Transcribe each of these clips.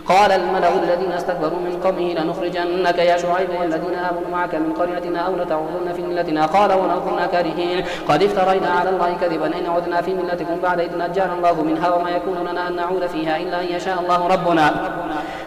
قال الملأ الذين استكبروا من قومه لنخرجنك يا شعيب والذين آمنوا معك من قريتنا أو لتعودن في ملتنا قال ولو كنا كارهين قد افترينا على الله كذبا إن عدنا في ملتكم بعد إذ نجانا الله منها وما يكون لنا أن نعود فيها إلا أن يشاء الله ربنا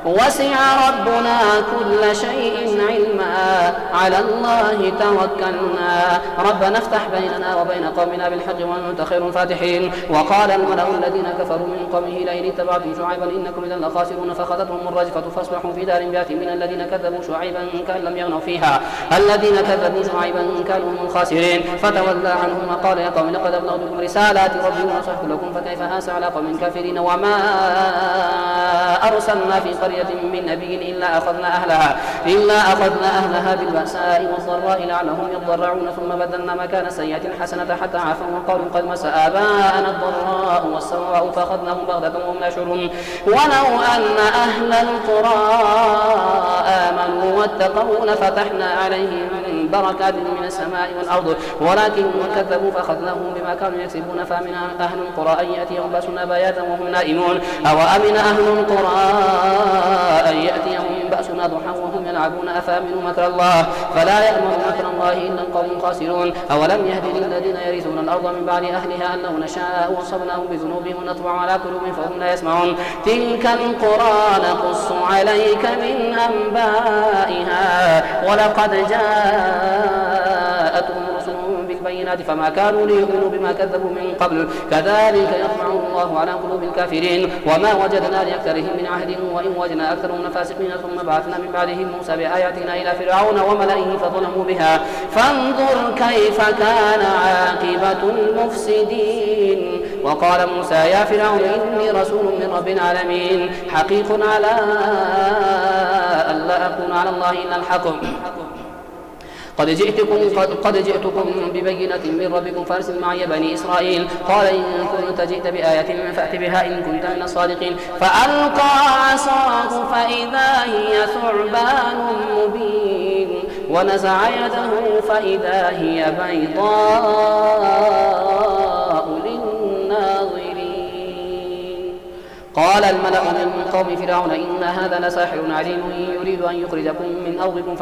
وسع ربنا كل شيء علما على الله توكلنا ربنا افتح بيننا وبين قومنا بالحق وأنت خير الفاتحين وقال الملأ الذين كفروا من قومه لئن اتبعتم شعيبا إنكم إذا لخاسرون فأخذتهم الرجفة فاصبحوا في دار بيات من الذين كذبوا شعيبا كأن لم يغنوا فيها الذين كذبوا شعيبا كانوا هم الخاسرين فتولى عنهم وقال يا قوم لقد أبلغتكم رسالات ربي ونصحت لكم فكيف آسى على قوم كافرين وما أرسلنا في قرية من نبي إلا أخذنا أهلها بالبأساء والضراء لعلهم يضرعون ثم بدلنا مكان السيئة الحسنة حتى عفوا وقالوا قد مس آباءنا الضراء والسراء فأخذناهم بغتة وهم لا يشعرون ولو أن أهل القرى آمنوا واتقوا لفتحنا عليهم بركات من السماء والأرض ولكن كذبوا فأخذناهم بما كانوا يكسبون فأمن أهل القرى أن يأتيهم بأسنا بياتا وهم نائمون أو أمن أهل القرى أن يأتيهم بأسنا ضحى وهم يلعبون أفأمنوا مكر الله فلا يأمن مكر الله إلا القوم الخاسرون أولم يهد للذين يرثون الأرض من بعد أهلها أن لو نشاء وصبناهم بذنوبهم ونطبع على قلوبهم فهم لا يسمعون تلك القرى نقص عليك من أنبائها ولقد جاءتهم رسلهم بالبينات فما كانوا ليؤمنوا بما كذبوا من قبل كذلك يطبع الله على قلوب الكافرين وما وجدنا لأكثرهم من عهد وإن وجدنا أكثرهم فاسقين ثم بعثنا من بعدهم موسى بآياتنا إلى فرعون وملئه فظلموا بها فانظر كيف كان عاقبة المفسدين وقال موسى يا فرعون إني رسول من رب العالمين حقيق على ألا أكون على الله إلا الحق قد جئتكم ببينة من ربكم فارسل معي بني إسرائيل قال إن كنت جئت بآية فأت بها إن كنت من الصادقين فألقى عصاه فإذا هي ثعبان مبين ونزع يده فإذا هي بيضاء للناظرين قال الملأ من قوم فرعون إن هذا لساحر عليم يريد أن يخرجكم من أرضكم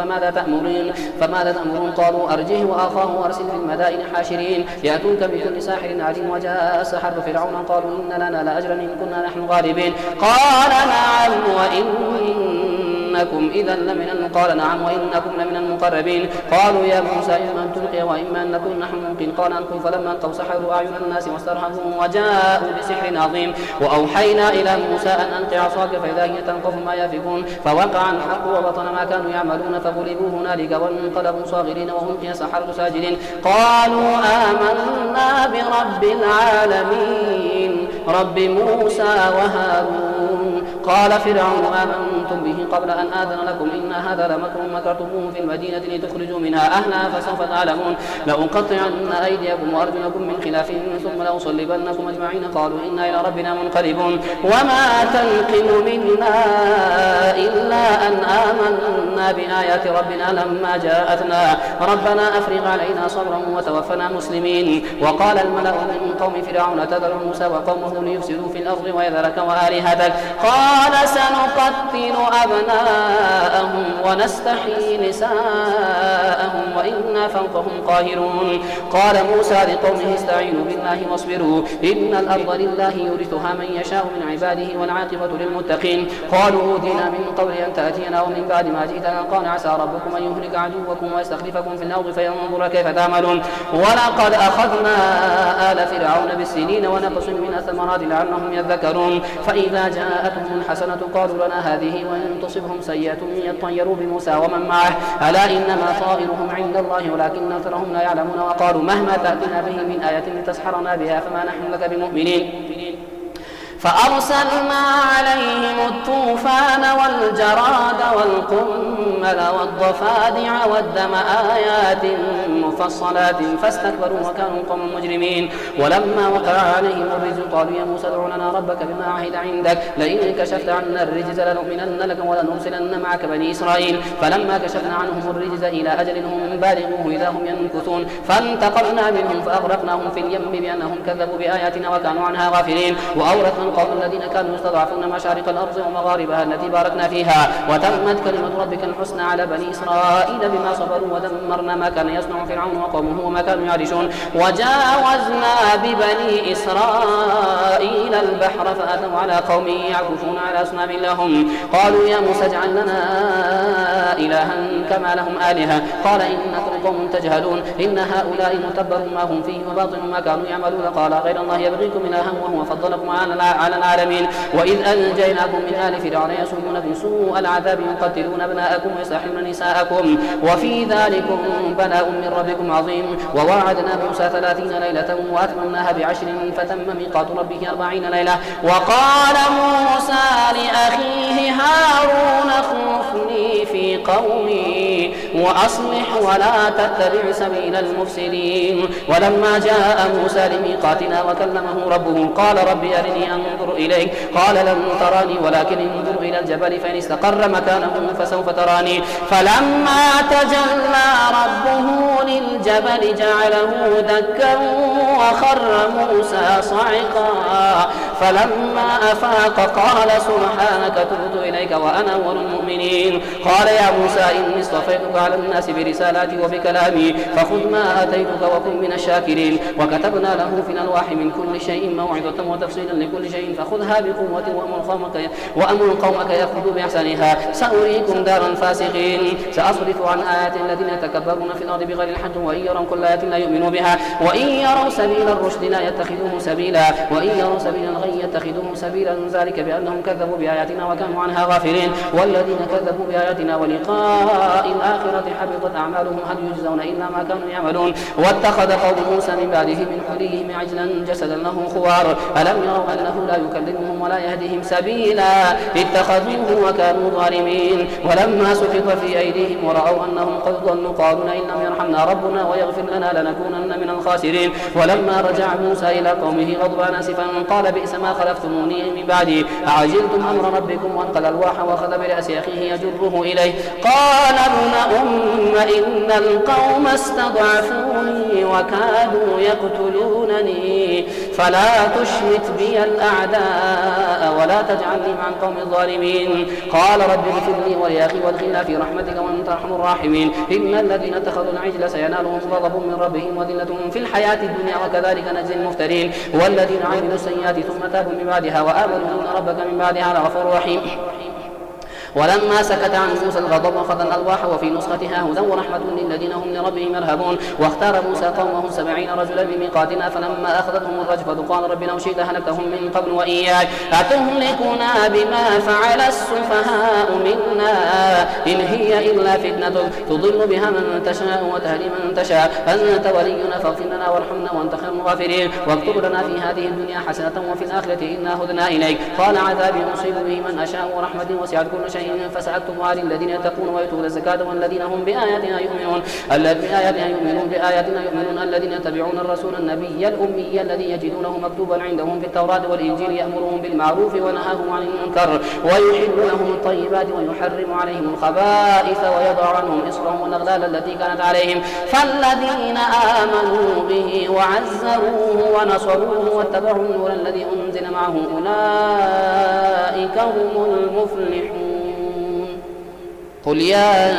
فماذا تأمرون قالوا أرجه وأخاه وأرسل في المدائن حاشرين يأتوك بكل ساحر عليم وجاء السحرة فرعون قالوا إن لنا لأجرا إن كنا نحن غالبين قال نعم وإنكم إذا لمن قال نعم وإنكم لمن المقربين قالوا يا موسى إما أن تلقي وإما أن نكون نحن الملقين قال ألقوا فلما ألقوا سحروا أعين الناس واسترهبوهم وجاءوا بسحر عظيم وأوحينا إلى موسى أن ألق عصاك فإذا هي تلقف ما يافكون فوقع الحق وبطل ما كانوا يعملون فغلبوا هنالك وانقلبوا صاغرين وألقي السحرة ساجدين قالوا آمنا برب العالمين رب موسى وهارون قال فرعون آمنتم به قبل أن آذن لكم إن هذا لمكر مكرتموه في المدينة لتخرجوا منها أهلها فسوف تعلمون لأقطعن أيديكم وأرجلكم من خلاف ثم لأصلبنكم أجمعين قالوا إنا إلى ربنا منقلبون وما تنقم منا إلا أن آمنا بآيات ربنا لما جاءتنا ربنا أفرغ علينا صبرا وتوفنا مسلمين وقال الملأ من قوم فرعون تذر موسى وقومه ليفسدوا في الأرض ويذرك وآلهتك قال سنقتل أبناءهم ونستحيي نساءهم وإنا فوقهم قاهرون قال موسى لقومه استعينوا بالله واصبروا إن الأرض لله يورثها من يشاء من عباده والعاقبة للمتقين قالوا أوذينا من قبل أن تأتينا ومن بعد ما جئتنا قال عسى ربكم أن يهلك عدوكم ويستخلفكم في الأرض فينظر كيف تعملون ولقد أخذنا آل فرعون بالسنين ونقص من الثمرات لعلهم يذكرون فإذا جاءتهم الحسنة قالوا لنا هذه وإن تصبهم سيئة يطيروا بموسى ومن معه ألا إنما طائرهم عند الله ولكن أكثرهم لا يعلمون وقالوا مهما تأتنا به من آية لتسحرنا بها فما نحن لك بمؤمنين فأرسلنا عليهم الطوفان والجراد والقمل والجمل والضفادع والدم آيات مفصلات فاستكبروا وكانوا قوما مجرمين. ولما وقع عليهم الرجز قالوا يا موسى ادع لنا ربك بما عهد عندك لئن كشفت عنا الرجز لنؤمنن لك ولنرسلن معك بني إسرائيل. فلما كشفنا عنهم الرجز إلى أجل هم بالغوه إذا هم ينكثون فانتقمنا منهم فأغرقناهم في اليم بأنهم كذبوا بآياتنا وكانوا عنها غافلين. وأورثنا القوم الذين كانوا يستضعفون مشارق الأرض ومغاربها التي باركنا فيها وتمت كلمة ربك الحسنى على بني إسرائيل بما صبروا ودمرنا ما كان يصنع فرعون وقومه وما كانوا يعرشون. وجاوزنا ببني إسرائيل البحر فأتوا على قوم يعكفون على أصنام لهم قالوا يا موسى اجعل لنا إلها كما لهم آلهة قال إنكم قوم تجهلون إن هؤلاء متبر ما هم فيه وباطل ما كانوا يعملون قال غير الله يبغيكم إلها وهو فضلكم على العالمين. وإذ أنجيناكم من آل فرعون يسومونكم سوء العذاب يقتلون أبناءكم ويستحيون نساءكم وفي ذلكم بلاء من ربكم عظيم. وواعدنا موسى 30 ليلة وأتممناها ب10 فتم ميقات ربه 40 ليلة. وقال موسى لأخيه هارون اخلفني في قومي وأصلح ولا تتبع سبيل المفسدين. ولما جاء موسى لميقاتنا وكلمه ربه قال رب أرني أنظر إليك قال لن تراني ولكن انظر إلى الجبل فإن استقر مكانه فسوف تراني. فلما تجلى ربه للجبل جعله دكا وخر موسى صعقا فلما أفاق قال سبحانك تبت إليك وأنا أول المؤمنين. قال يا موسى إني اصطفيتك على الناس برسالاتي وبكلامي فخذ ما آتيتك وكن من الشاكرين. وكتبنا له في الألواح من كل شيء موعظة وتفصيلا لكل شيء فخذها بقوة وأمر قومك يأخذوا بأحسنها سأريكم دار الفاسقين. سأصرف عن آيات الذين يتكبرون في الأرض بغير الحق وإن يروا كل آية لا يؤمنوا بها وإن يروا سبيل الرشد لا يتخذوه سبيلا وإن يروا سبيل الغي يتخذوه سبيلا ذلك بأنهم كذبوا بآياتنا وكانوا عنها غافلين. والذين كذبوا بآياتنا ولقاء الآخرة حبطت أعمالهم هل يجزون إلا ما كانوا يعملون. واتخذ قوم موسى من بعده من حليهم عجلا جسدا له خوار ألم يروا أنه لا يكلمهم ولا يهديهم سبيلا اتخذوه وكانوا ظالمين. ولما سقط في أيديهم ورأوا أنهم قد ضلوا قالوا إن لم يرحمنا ربنا ويغفر لنا لنكونن من الخاسرين. ولما رجع موسى إلى قومه غضبان آسفا قال بئس ما خلفتموني من بعدي أعجلتم أمر ربكم وانقل الواح وأخذ برأس أخيه يجره إليه قال ابن إن القوم استضعفوني وكادوا يقتلونني فلا تشمت بي الأعداء ولا تجعلني مع القوم الظالمين. قال رب اغفر لي ولأخي وادخلنا في رحمتك وأنت أرحم الراحمين. إن الذين اتخذوا العجل سينالهم غضب من ربهم وذلة في الحياة الدنيا وكذلك نجزي المفترين. والذين عملوا السيئات ثم تابوا من بعدها وآمنوا إن ربك من بعدها لغفور رحيم. ولما سكت عن موسى الغضب أخذ الألواح وفي نسختها هدى ورحمة للذين هم لربهم يرهبون. واختار موسى قومه 70 رجلا بميقاتنا فلما أخذتهم الرجفة قال رب لو شئت أهلكتهم من قبل وإياي أتهلكنا بما فعل السفهاء منا إن هي إلا فتنة تضل بها من تشاء وتهدي من تشاء أنت ولينا فاغفر لنا وارحمنا وأنت خير الغافرين. واكتب لنا في هذه الدنيا حسنة وفي الآخرة إنا هدنا إليك قال عذابي أصيب به من أشاء ورحمتي وسعت كل شيء فسأكتبها للذين يتقون ويؤتون الزكاة والذين هم بآياتنا يؤمنون الذين يتبعون الرسول النبي الأمي الذي يجدونه مكتوبا عندهم في التوراة والإنجيل يأمرهم بالمعروف وينهاهم عن المنكر ويحل لهم الطيبات ويحرم عليهم الخبائث ويضع عنهم إصرهم والأغلال التي كانت عليهم. فالذين آمنوا به وعزروه ونصروه واتبعوا النور الذي أنزل معه أولئك هم المفلحون. قل يا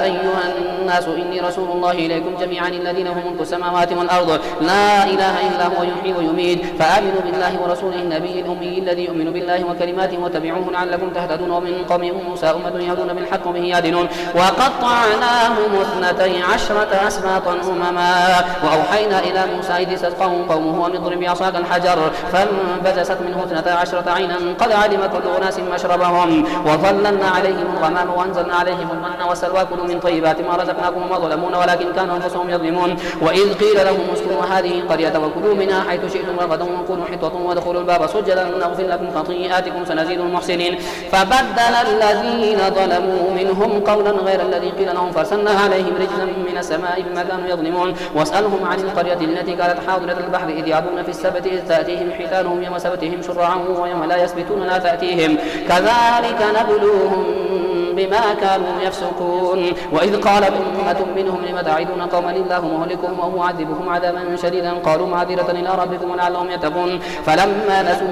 أيها الناس إني رسول الله إليكم جميعا الذين هم ملك السماوات والأرض لا إله إلا هو يحيي ويميت فآمنوا بالله ورسوله النبي الأمي الذي يؤمن بالله وكلماته واتبعوه لعلكم تهتدون. ومن قوم موسى أمة يهدون بالحق وبه يهدون. وقطعناهم 12 أسباطا أمما وأوحينا إلى موسى إذ استسقاه قومه أن اضرب بعصاك الحجر فانبجست منه 12 عينا قد علم كل أناس مشربهم وظللنا عليهم الغمام وأنزلنا عليهم عليهم المن والسلوى كلوا من طيبات ما رزقناكم وما ظلمونا ولكن كانوا أنفسهم يظلمون وإذ قيل لهم اسكنوا هذه القرية وكلوا منها حيث شئتم رغدا وقولوا حطة وادخلوا الباب سجدا نغفر لكم خطيئاتكم سنزيد المحسنين فبدل الذين ظلموا منهم قولا غير الذي قيل لهم فارسلنا عليهم رجزا من السماء بما كانوا يظلمون واسألهم عن القرية التي كانت حاضرة البحر إذ يعدون في السبت إذ تأتيهم حيتانهم يوم سبتهم شرعا ويوم لا يسبتون لا تأتيهم كذلك نبلوهم بما كانوا يفسقون وإذ قالت أمة منهم لم تعدون قوما الله مهلكهم أو معذبهم عذابا شديدا قالوا معذرة إلى ربكم ولعلهم يتقون فلما نسوا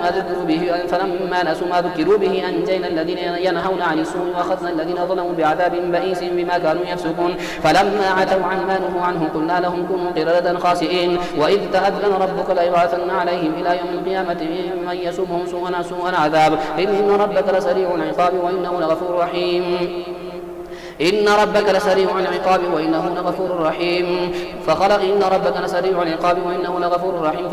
ما ذكروا به أنجينا الذين ينهون عن السوء وأخذنا الذين ظلموا بعذاب بئيس بما كانوا يفسقون فلما عتوا عن ما نهوا عنه قلنا لهم كونوا قردة خاسئين وإذ تأذن ربك ليبعثن عليهم إلى يوم القيامة من يسومهم سوء العذاب إن ربك لسريع العقاب وإنه لغفور رحيم إن ربك لسريع العقاب وإنه لغفور رحيم إن ربك لسريع العقاب وإنه لغفور رحيم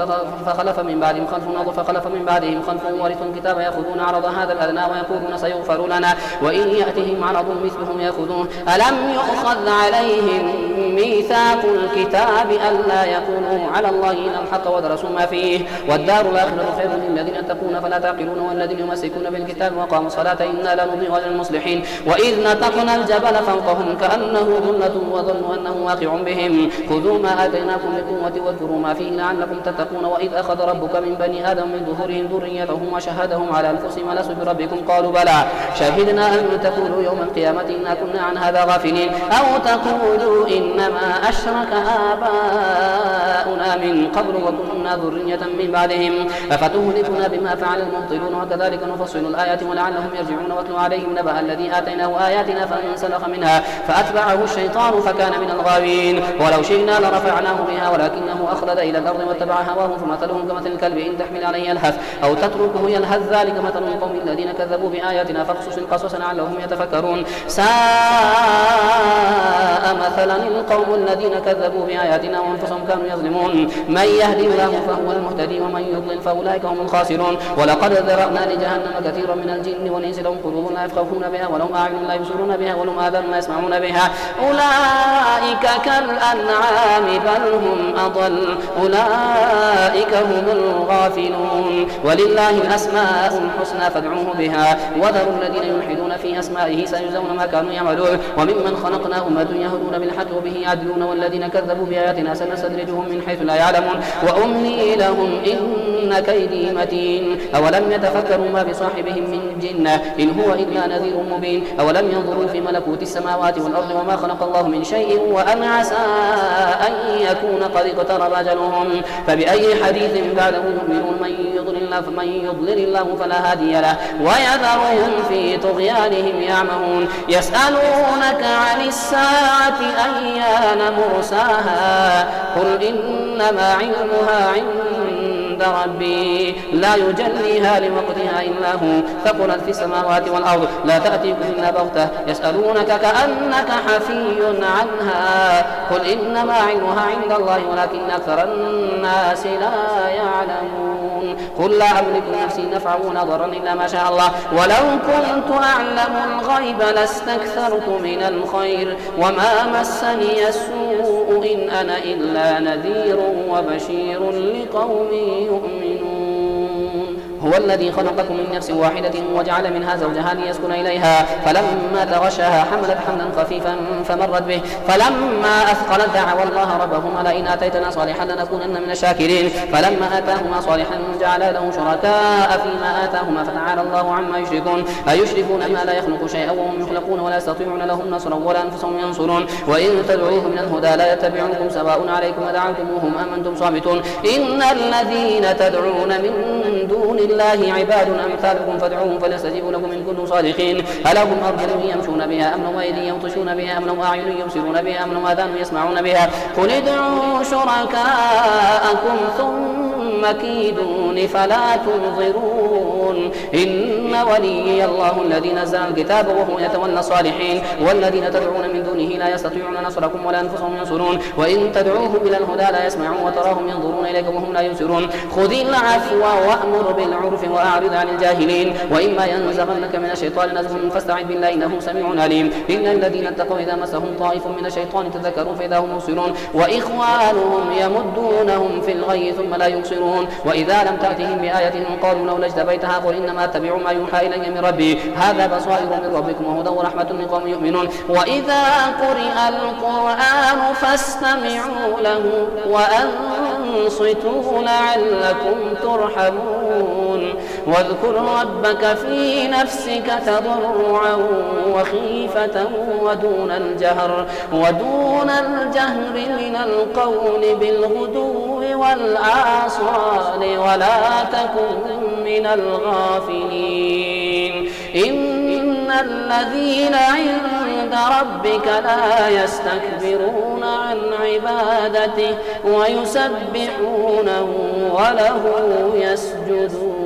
فخلف من بعدهم خلف ورثوا الكتاب يأخذون عرض هذا الأدنى ويقولون سيغفر لنا وإن يأتهم عرض مثلهم يأخذوه ألم يؤخذ عليهم ميثاق الكتاب ألا يقولوا على الله إلا الحق ودرسوا ما فيه والدار الآخرة خير للذين اتقون فلا تعقلون والذين يمسكون بالكتاب وقاموا الصلاة إنا لا نضيع أجر المصلحين وإذ نتقنا الجبل فوقهم كأنه ظلة وظنوا أنه واقع بهم خذوا ما آتيناكم بقوة واذكروا ما فيه لعلكم تتقون وإذ أخذ ربك من بني آدم من ظهورهم ذريتهم وشهدهم على أنفسهم ألست بربكم قالوا بلى شهدنا أن تقولوا يوم القيامة إنا كنا عن هذا غافلين أو تقولوا إنما أشرك آباؤنا من قبل وكنا ذرية من بعدهم أفتهلكنا بما فعل المبطلون وكذلك نفصل الآيات ولعلهم يرجعون واتلو عليهم نبأ الذي آتيناه آياتنا فانسلخ منها فأتبعه الشيطان فكان من الغاوين ولو شئنا لرفعناه بها ولكنه أخلد إلى الأرض واتبع هواه فمثله كمثل الكلب إن تحمل عليه يلهث أو تتركه يلهث ذلك مثل القوم الذين كذبوا بآياتنا فاقصص القصص لعلهم يتفكرون ساء مثلا القوم الذين كذبوا بآياتنا وأنفسهم كانوا يظلمون من يهدي الله فهو المهتدي ومن يضلل فأولئك هم الخاسرون ولقد ذرأنا لجهنم كثيرا من الجن والإنس لهم قلوب لا يفقهون بها ولهم أعين لا يبصرون بها ولهم آذان لا يسمعون بها أولئك كالأنعام بل هم أضل أولئك هم الغافلون ولله الأسماء الحسنى فادعوه بها وذروا الذين يلحدون في أسمائه سيجزون ما كانوا يعملون وممن خلقنا أمة يهدون بالحق وبه يعدلون والذين كذبوا بآياتنا سنستدرجهم من حيث لا يعلمون وأملي لهم إن كيدي متين أولم يتفكروا ما بصاحبهم من جنة إن هو إلا نذير مبين أولم ينظروا في ملكوت السماوات والأرض وما خلق الله من شيء وأن عسى أن يكون قد اقترب أجلهم فبأي حديث بعده يؤمنون من يضلل الله فلا هادي له ويذرهم في طغيانهم يعمهون يسألونك عن الساعة أيان مرساها قل إنما علمها عند ربي لا يجليها لوقتها إلا هو ثقلت في السماوات والأرض لا تأتيكم إلا بغتة يسألونك كأنك حفي عنها قل إنما علمها عند الله ولكن أكثر الناس لا يعلمون قل لا أملك نفسي نفعا ولا ضرا إلا ما شاء الله ولو كنت أعلم الغيب لاستكثرت من الخير وما مسني السوء إن أنا إلا نذير وبشير لقوم يؤمنون هو الذي خلقكم من نفس واحدة وجعل منها زوجها ليسكن إليها فلما تغشاها حملت حملا خفيفا فمرت به فلما أثقلت دعوا الله ربهما لئن آتيتنا صالحا لنكونن من الشاكرين فلما آتاهما صالحا جعلا له شركاء فيما آتاهما فتعالى الله عما يشركون أيشركون ما لا يخلق شيئا وهم يخلقون ولا يستطيعون لهم نصرا ولا أنفسهم ينصرون وإن تدعوهم من الهدى لا يتبعونكم سواء عليكم ودعوتموهم أم أنتم صامتون إن الذين تدعون من دون الله عباد أمثالكم فادعوهم فليستجيبوا لكم إن كنتم صادقين ألهم أرجل يمشون بها أم لهم أيدي يبطشون بها أم لهم أعين يبصرون بها أم لهم آذان يسمعون بها قل ادعوا شركاءكم ثم مكيدون فلا تنظرون إن وليي الله الذي نزل الكتاب وهو يتولى الصالحين والذين تدعون من دونه لا يستطيعون نصركم ولا أنفسهم ينصرون وإن تدعوهم إلى الهدى لا يسمعون وتراهم ينظرون إليك وهم لا يبصرون خذ العفو وأمر بالعرف وأعرض عن الجاهلين وإما ينزغنك من الشيطان نزغ فاستعذ بالله إنه سميع عليم إن الذين اتقوا إذا مسهم طائف من الشيطان تذكروا فإذا هم مبصرون وإخوانهم يمدونهم في الغي ثم لا يبصرون وإذا لم تأتهم بآية قالوا لولا اجتبيتها قل إنما أتبع ما يوحى إلي من ربي هذا بصائر من ربكم وهدى ورحمة لقوم يؤمنون وإذا قرئ القرآن فاستمعوا له وأنصتوا لعلكم ترحمون واذكر ربك في نفسك تضرعا وخيفة ودون الجهر من القول بالغدو والآصال ولا تكن من الغافلين إن الذين عند ربك لا يستكبرون عن عبادته ويسبحونه وله يسجدون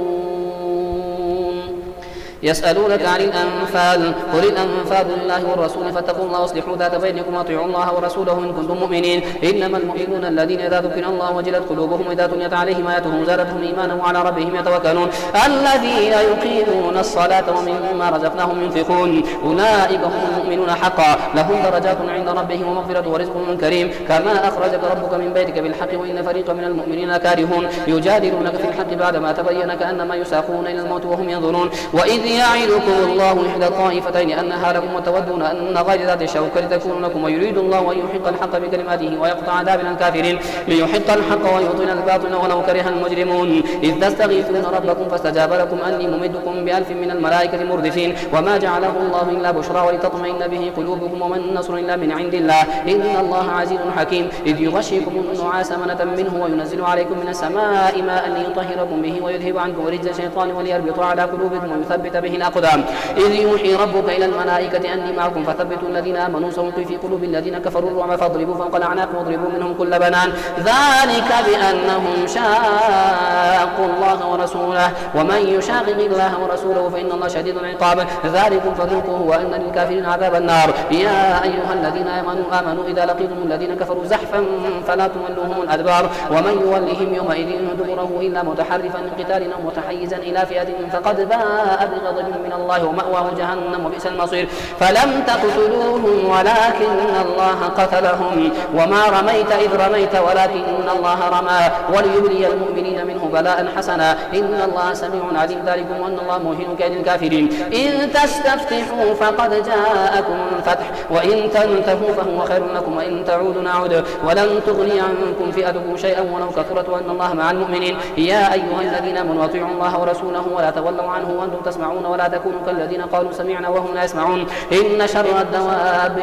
يسألونك عن الأنفال قل الأنفال لله والرسول فاتقوا الله واصلحوا ذات بينكم واطيعوا الله ورسوله إن كنتم مؤمنين إنما المؤمنون الذين إذا ذكر الله وجلت قلوبهم إذا تليت عليهم آياته زادتهم إيمانا وعلى ربهم يتوكلون الذين يقيمون الصلاة ومما رزقناهم ينفقون أولئك هم المؤمنون حقا لهم درجات عند ربهم ومغفرة ورزق كريم كما أخرجك ربك من بيتك بالحق وإن فريقا من المؤمنين كارهون يجادلونك في الحق بعدما تبين كأنما يساقون إلى الموت وهم ينظرون وإذ يعدكم الله إحدى الطائفتين أنها لكم وتودون أن غير ذات الشوكة تكون لكم ويريد الله أن يحق الحق بكلماته ويقطع دابر الكافرين ليحق الحق ويبطل الباطل ولو كره المجرمون إذ تستغيثون ربكم فاستجاب لكم أني ممدكم ب1000 من الملائكة مردفين وما جعله الله إلا بشرى ولتطمئن به قلوبكم وما النصر إلا من عند الله إن الله عزيز حكيم إذ يغشيكم النعاس أمنة منه وينزل عليكم من السماء ماء ليطهركم به ويذهب عنكم رجز الشيطان وليربط على قلوبكم ويثبت به الأقدام إذ يوحي ربك إلى الملائكة أني معكم فثبتوا الذين آمنوا سألقي في قلوب الذين كفروا الرعب فاضربوا فوق الأعناق واضربوا منهم كل بنان ذلك بأنهم شاقوا الله ورسوله ومن يشاقق الله ورسوله فإن الله شديد العقاب ذلكم فذوقوه وإن للكافرين عذاب النار يا أيها الذين آمنوا إذا لقيتم الذين كفروا زحفا فلا تولوهم الأدبار ومن يولهم يومئذ دبره إلا متحرفا لقتال أو متحيزا إلى فئة فقد باء بغضب من الله ومأواه جهنم وبئس المصير فلم تقتلوهم ولكن الله قتلهم وما رميت إذ رميت ولكن الله رمى وليبلي المؤمنين منه بلاء حسنا إن الله سميع عليم ذلكم وأن الله موهن كيد الكافرين إن تستفتحوا فقد جاءكم الفتح وإن تنتهوا فهو خير لكم وإن تعودوا نعود ولن تغني عنكم فئتكم شيئا ولو كثرت وأن الله مع المؤمنين يا أيها الذين آمنوا أطيعوا الله ورسوله ولا تولوا عنه وأنتم تسمعون ولا تكونوا كالذين قالوا سمعنا وهم لا يسمعون إن شر الدواب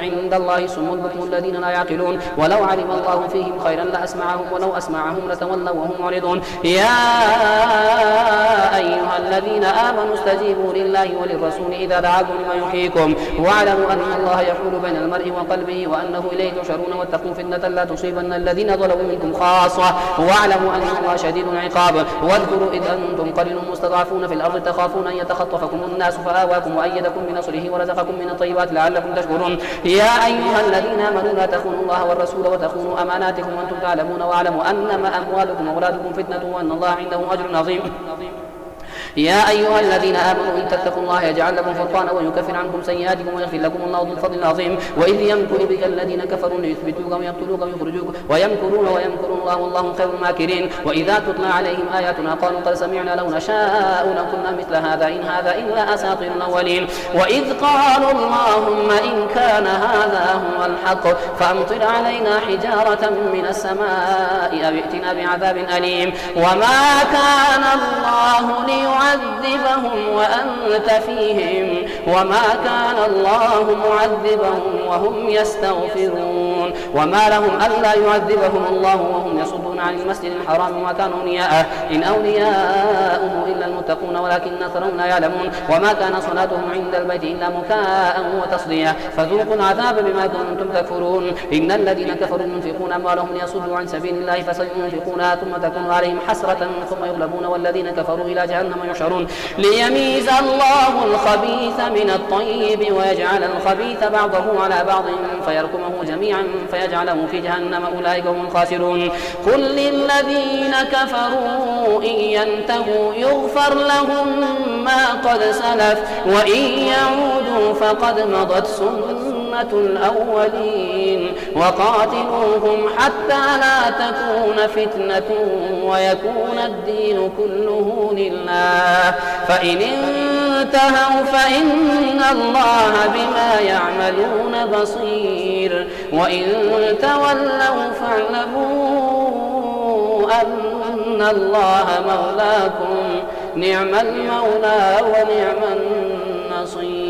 عند الله سم البكم الذين لا يعقلون ولو علم الله فيهم خيرا لأسمعهم ولو أسمعهم لتولوا وهم معرضون يا أيها الذين آمنوا استجيبوا لله وللرسول إذا دعاكم لما يحييكم واعلموا أن الله يحول بين المرء وقلبه وأنه إليه تحشرون واتقوا فتنة لا تصيبن الذين ظلموا منكم خاصة واعلموا أن الله شديد العقاب واذكروا إذ أنتم قليل مستضعفون في الأرض تخافون أن يتخطفكم الناس فآواكم وأيدكم بنصره ورزقكم من الطيبات لعلكم تشكرون يا أيها الذين آمنوا لا تخونوا الله والرسول وتخونوا أماناتكم وأنتم تعلمون واعلموا أنما أموالكم وأولادكم فتنة وأن الله عنده أجر عظيم يا أيها الذين آمنوا إن تتقوا الله يجعل لكم فرقانا ويكفر عنكم سيئاتكم ويغفر لكم الله ذو الفضل العظيم وإذ يمكر بك الذين كفروا ليثبتوك ويقتلوك ويخرجوك ويمكرون ويمكر الله والله خير الماكرين وإذا تتلى عليهم آياتنا قالوا قد سمعنا لو نشاء لقلنا مثل هذا إن هذا إلا أساطير الأولين وإذ قالوا اللهم إن كان هذا هو الحق فأمطر علينا حجارة من السماء أو ائتنا بعذاب أليم وما كان الله ليعذبهم وأنت فيهم وما كان الله معذبهم وهم يستغفرون وما لهم ألا يعذبهم الله وهم يصدون عن المسجد الحرام وما كانوا أولياءه إن أولياؤه إلا المتقون ولكن أكثرهم لا يعلمون وما كان صلاتهم عند البيت إلا مكاء وتصدية فذوقوا العذاب بما كنتم تكفرون إن الذين كفروا ينفقون أموالهم ليصدوا عن سبيل الله فسينفقونها ثم تكون عليهم حسرة ثم يغلبون والذين كفروا إلى جهنم يحشرون ليميز الله الخبيث من الطيب ويجعل الخبيث بعضه على بعض فيركمه جميعا فيجعله في جهنم أولئك هم الخاسرون قل للذين كفروا إن ينتهوا يغفر لهم ما قد سلف وإن يعودوا فقد مضت سنة الأولين وقاتلوهم حتى لا تكون فتنة ويكون الدين كله لله فإن انتهوا فإن الله بما يعملون بصير وإن تولوا فاعلموا أن الله مولاكم نعم المولى ونعم النصير